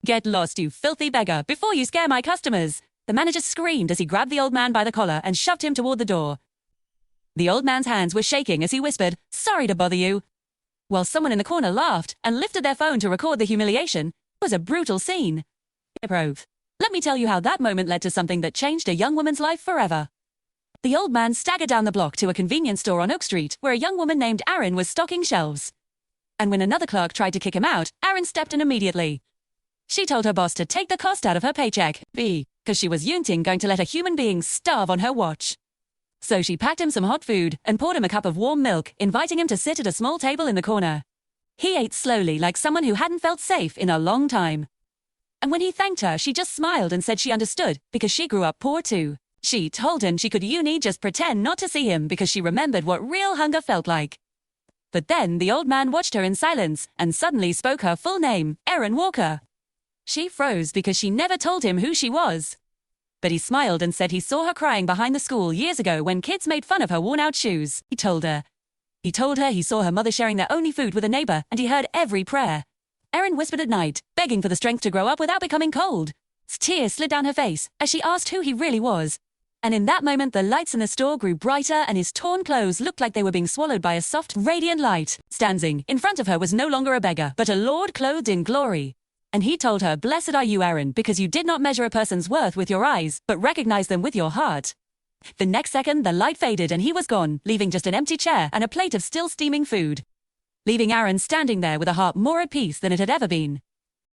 Get lost, you filthy beggar, before you scare my customers. The manager screamed as he grabbed the old man by the collar and shoved him toward the door. The old man's hands were shaking as he whispered, "Sorry to bother you," while someone in the corner laughed and lifted their phone to record the humiliation. It was a brutal scene. Let me tell you how that moment led to something that changed a young woman's life forever. The old man staggered down the block to a convenience store on Oak Street where a young woman named Aaron was stocking shelves. And when another clerk tried to kick him out, Aaron stepped in immediately. She told her boss to take the cost out of her paycheck, because she was Yunting going to let a human being starve on her watch. So she packed him some hot food and poured him a cup of warm milk, inviting him to sit at a small table in the corner. He ate slowly like someone who hadn't felt safe in a long time. And when he thanked her, she just smiled and said she understood because she grew up poor too. She told him she could just pretend not to see him because she remembered what real hunger felt like. But then the old man watched her in silence and suddenly spoke her full name, Erin Walker. She froze because she never told him who she was. But he smiled and said he saw her crying behind the school years ago when kids made fun of her worn-out shoes. He told her he saw her mother sharing their only food with a neighbor and he heard every prayer. Erin whispered at night, begging for the strength to grow up without becoming cold. Tears slid down her face as she asked who he really was. And in that moment, the lights in the store grew brighter and his torn clothes looked like they were being swallowed by a soft, radiant light. Standing in front of her was no longer a beggar, but a lord clothed in glory. And he told her, "Blessed are you, Erin, because you did not measure a person's worth with your eyes, but recognized them with your heart." The next second, the light faded and he was gone, leaving just an empty chair and a plate of still steaming food. Leaving Aaron standing there with a heart more at peace than it had ever been.